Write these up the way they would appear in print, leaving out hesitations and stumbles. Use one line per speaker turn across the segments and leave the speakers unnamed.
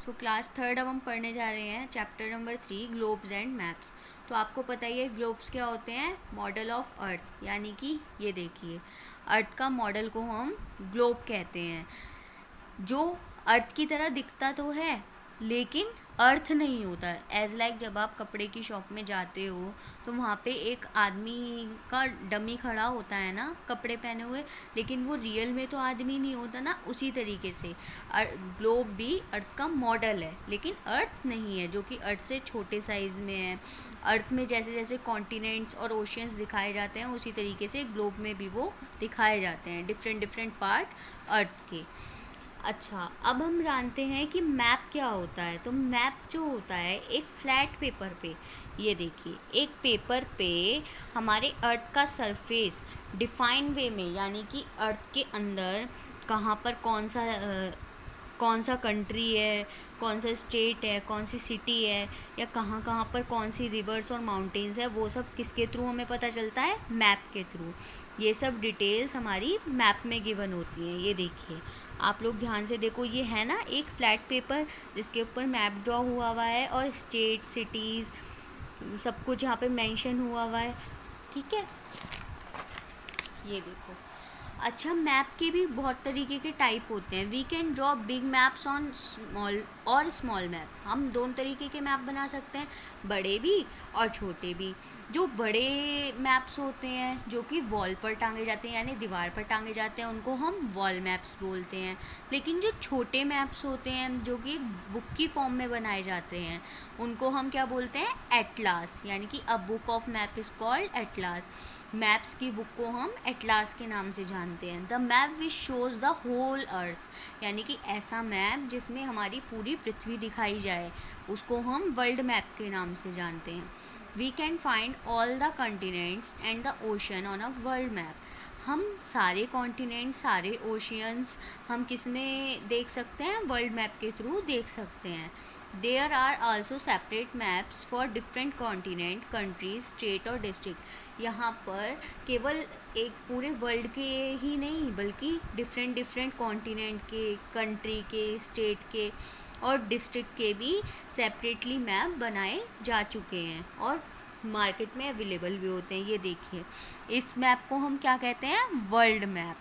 So class third अब हम पढ़ने जा रहे हैं chapter number 3 globes and maps. तो आपको पता ही है ग्लोब्स क्या होते हैं, मॉडल ऑफ अर्थ, यानी कि ये देखिए अर्थ का मॉडल को हम ग्लोब कहते हैं, जो अर्थ की तरह दिखता तो है लेकिन अर्थ नहीं होता। एज लाइक जब आप कपड़े की शॉप में जाते हो तो वहाँ पे एक आदमी का डमी खड़ा होता है ना कपड़े पहने हुए, लेकिन वो रियल में तो आदमी नहीं होता ना। उसी तरीके से ग्लोब भी अर्थ का मॉडल है लेकिन अर्थ नहीं है, जो कि अर्थ से छोटे साइज़ में है। अर्थ में जैसे जैसे कॉन्टिनेंट्स और ओशियंस दिखाए जाते हैं उसी तरीके से ग्लोब में भी वो दिखाए जाते हैं, डिफरेंट डिफरेंट पार्ट अर्थ के। अच्छा, अब हम जानते हैं कि मैप क्या होता है। तो मैप जो होता है एक फ्लैट पेपर पे, ये देखिए एक पेपर पे हमारे अर्थ का सरफेस डिफाइन वे में, यानी कि अर्थ के अंदर कहाँ पर कौन सा कंट्री है, कौन सा स्टेट है, कौन सी सिटी है, या कहाँ कहाँ पर कौन सी रिवर्स और माउंटेन्स है, वो सब किसके थ्रू हमें पता चलता है, मैप के थ्रू। ये सब डिटेल्स हमारी मैप में गिवन होती हैं। ये देखिए आप लोग ध्यान से देखो, ये है ना एक फ्लैट पेपर जिसके ऊपर मैप ड्रॉ हुआ है और स्टेट सिटीज़ सब कुछ यहाँ पे मेंशन हुआ है, ठीक है। ये देखो, अच्छा मैप के भी बहुत तरीके के टाइप होते हैं। We can draw big maps on small और स्मॉल मैप। हम दोनों तरीके के मैप बना सकते हैं, बड़े भी और छोटे भी। जो बड़े मैप्स होते हैं जो कि वॉल पर टांगे जाते हैं, यानी दीवार पर टांगे जाते हैं, उनको हम वॉल मैप्स बोलते हैं। लेकिन जो छोटे मैप्स होते हैं जो कि बुक की फॉर्म में बनाए जाते हैं, उनको हम क्या बोलते हैं, एटलास, यानी कि a book of map is called atlas. Maps की बुक को हम एटलास के नाम से जानते हैं। The map which shows the whole earth, यानी कि ऐसा मैप जिसमें हमारी पूरी पृथ्वी दिखाई जाए, उसको हम वर्ल्ड मैप के नाम से जानते हैं। We can find all the continents and the ocean on a world map. हम सारे कॉन्टिनेंट, सारे ओशियंस हम किस में देख सकते हैं, वर्ल्ड मैप के थ्रू देख सकते हैं। There are also separate maps for different continent, countries, state और डिस्ट्रिक्ट। यहाँ पर केवल एक पूरे वर्ल्ड के ही नहीं बल्कि डिफरेंट डिफरेंट कॉन्टिनेंट के, कंट्री के, स्टेट के और डिस्ट्रिक्ट के भी सेपरेटली मैप बनाए जा चुके हैं और मार्केट में अवेलेबल भी होते हैं। ये देखिए इस मैप को हम क्या कहते हैं, world map.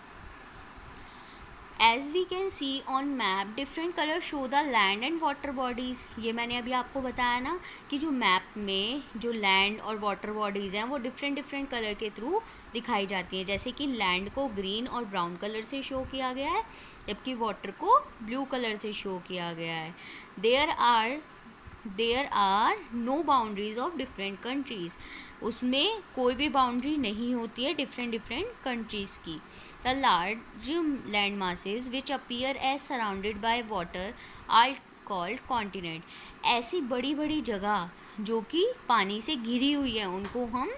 As we can see on map different colour show the land and water bodies. ये मैंने अभी आपको बताया ना कि जो मैप में जो लैंड और वाटर बॉडीज़ हैं वो डिफरेंट डिफरेंट कलर के थ्रू दिखाई जाती हैं। जैसे कि लैंड को ग्रीन और ब्राउन कलर से शो किया गया है, जबकि वाटर को ब्लू कलर से शो किया गया है। There are no boundaries of different countries. उसमें कोई भी बाउंड्री नहीं होती है डिफरेंट डिफरेंट कंट्रीज़ की। The large land masses which appear as surrounded by water are called continent. ऐसी बड़ी बड़ी जगह जो कि पानी से घिरी हुई है उनको हम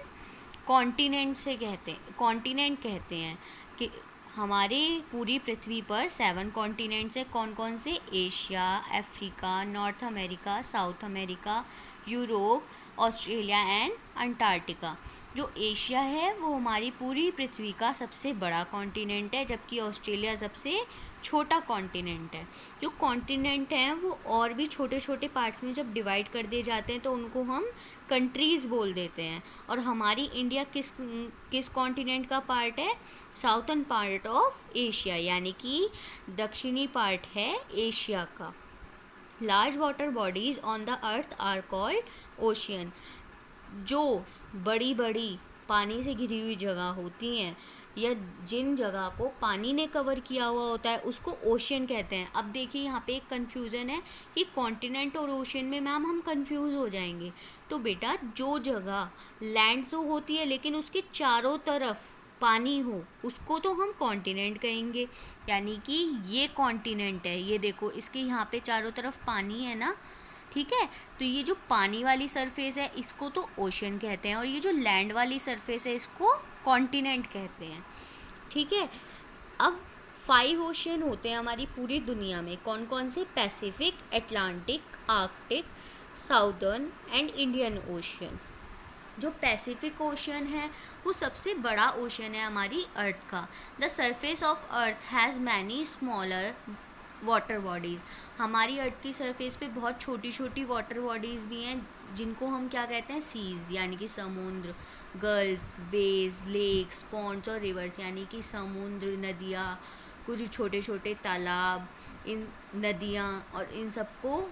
कॉन्टिनेंट कहते हैं। कि हमारे पूरी पृथ्वी पर 7 कॉन्टिनेंट्स हैं। कौन कौन से, Asia, Africa, north America, south America, Europe, Australia and Antarctica. जो एशिया है वो हमारी पूरी पृथ्वी का सबसे बड़ा कॉन्टिनेंट है, जबकि ऑस्ट्रेलिया सबसे छोटा कॉन्टिनेंट है। जो कॉन्टिनेंट हैं वो और भी छोटे छोटे पार्ट्स में जब डिवाइड कर दिए जाते हैं तो उनको हम कंट्रीज़ बोल देते हैं। और हमारी इंडिया किस किस कॉन्टिनेंट का पार्ट है, साउथर्न पार्ट ऑफ एशिया, यानी कि दक्षिणी पार्ट है एशिया का। Large water bodies on the earth are called ocean. जो बड़ी बड़ी पानी से घिरी हुई जगह होती हैं या जिन जगह को पानी ने कवर किया हुआ होता है उसको ओशियन कहते हैं। अब देखिए यहाँ पे एक कन्फ्यूज़न है कि कॉन्टिनेंट और ओशियन में मैम हम कंफ्यूज हो जाएंगे। तो बेटा जो जगह लैंड तो होती है लेकिन उसके चारों तरफ पानी हो उसको तो हम कॉन्टिनेंट कहेंगे, यानी कि ये कॉन्टिनेंट है। ये देखो इसके यहाँ पे चारों तरफ पानी है ना, ठीक है। तो ये जो पानी वाली सरफेस है इसको तो ओशियन कहते हैं और ये जो लैंड वाली सरफेस है इसको कॉन्टिनेंट कहते हैं, ठीक है। अब 5 ओशियन होते हैं हमारी पूरी दुनिया में। कौन कौन से, Pacific, Atlantic, Arctic, southern and Indian ocean. जो पैसिफिक ओशियन है वो सबसे बड़ा ओशियन है हमारी अर्थ का। The surface of earth has many smaller water bodies. हमारी अर्थ की सरफेस पे बहुत छोटी छोटी वाटर बॉडीज़ भी हैं जिनको हम क्या कहते हैं, सीज, यानी कि समुद्र, गल्फ, बेस, लेक्स, पॉन्ड्स और रिवर्स, यानी कि समुद्र, नदियाँ, कुछ छोटे छोटे तालाब, इन नदियाँ और इन सबको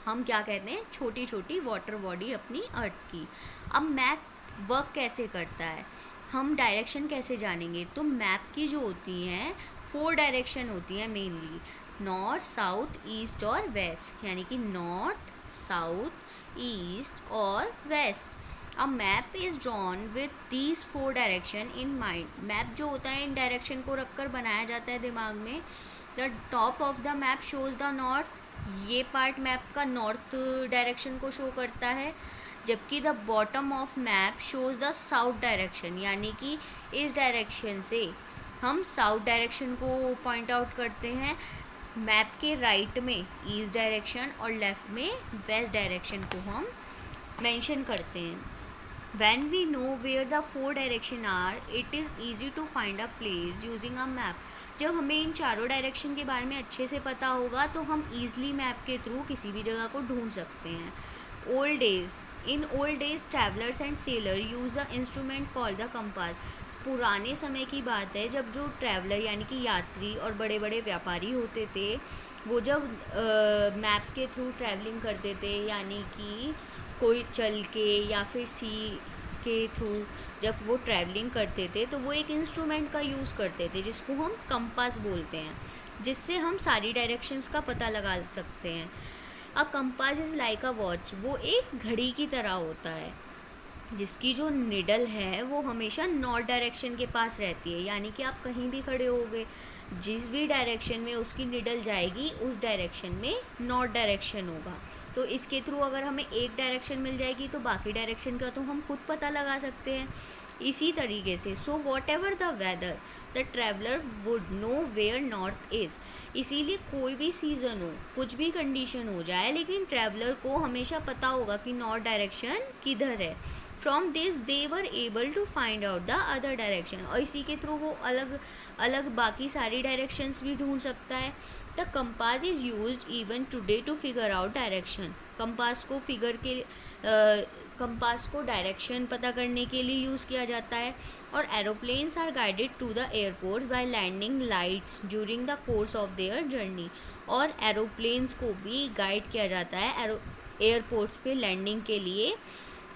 हम क्या कहते हैं, छोटी छोटी वाटर बॉडी अपनी अर्थ की। अब मैप वर्क कैसे करता है, हम डायरेक्शन कैसे जानेंगे? तो मैप की जो होती हैं 4 डायरेक्शन होती हैं मेनली, नॉर्थ, साउथ, ईस्ट और वेस्ट, यानी कि नॉर्थ, साउथ, ईस्ट और west. A map is drawn with these 4 direction in mind. Map जो होता है इन डायरेक्शन को रखकर बनाया जाता है दिमाग में। The top of the map shows the north, ये पार्ट मैप का नॉर्थ डायरेक्शन को शो करता है, जबकि the bottom of map shows the south direction, यानी कि इस डायरेक्शन से हम साउथ डायरेक्शन को पॉइंट आउट करते हैं। मैप के राइट में ईस्ट डायरेक्शन और लेफ्ट में वेस्ट डायरेक्शन को हम मेंशन करते हैं। When we know where the 4 direction are, it is easy to find a place using a map. जब हमें इन चारों डायरेक्शन के बारे में अच्छे से पता होगा तो हम ईज़िली मैप के थ्रू किसी भी जगह को ढूंढ सकते हैं। Old days, in old days travellers and seller use the instrument called the compass. पुराने समय की बात है जब जो ट्रैवलर यानी कि यात्री और बड़े बड़े व्यापारी होते थे, वो जब मैप के थ्रू ट्रैवलिंग करते थे, यानी कि कोई चल के या फिर सी के थ्रू जब वो ट्रैवलिंग करते थे तो वो एक इंस्ट्रूमेंट का यूज़ करते थे जिसको हम कंपास बोलते हैं, जिससे हम सारी डायरेक्शंस का पता लगा सकते हैं। A compass is like a watch, वो एक घड़ी की तरह होता है जिसकी जो निडल है वो हमेशा नॉर्थ डायरेक्शन के पास रहती है, यानी कि आप कहीं भी खड़े होगे, जिस भी डायरेक्शन में उसकी निडल जाएगी उस डायरेक्शन में नॉर्थ डायरेक्शन होगा। तो इसके थ्रू अगर हमें एक डायरेक्शन मिल जाएगी तो बाकी डायरेक्शन का तो हम खुद पता लगा सकते हैं। इसी तरीके से so whatever the weather the traveller would know where north is. इसीलिए कोई भी सीज़न हो, कुछ भी कंडीशन हो जाए, लेकिन ट्रैवलर को हमेशा पता होगा कि नॉर्थ डायरेक्शन किधर है। From this they were able to find out the other direction, और इसी के थ्रू वो अलग अलग बाकी सारी डायरेक्शंस भी ढूंढ सकता है। The compass is use even today to figure out direction. Compass को डायरेक्शन पता करने के लिए यूज़ किया जाता है। और aeroplanes are guided to the airports by landing lights during the course of their journey. और एरोप्लेन्स को भी गाइड किया जाता है एयरपोर्ट्स पे लैंडिंग के लिए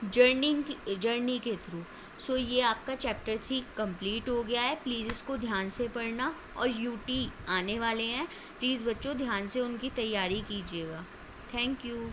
जर्नी के थ्रू। सो ये आपका चैप्टर 3 कंप्लीट हो गया है। प्लीज़ इसको ध्यान से पढ़ना, और यूटी आने वाले हैं, प्लीज़ बच्चों ध्यान से उनकी तैयारी कीजिएगा। Thank you.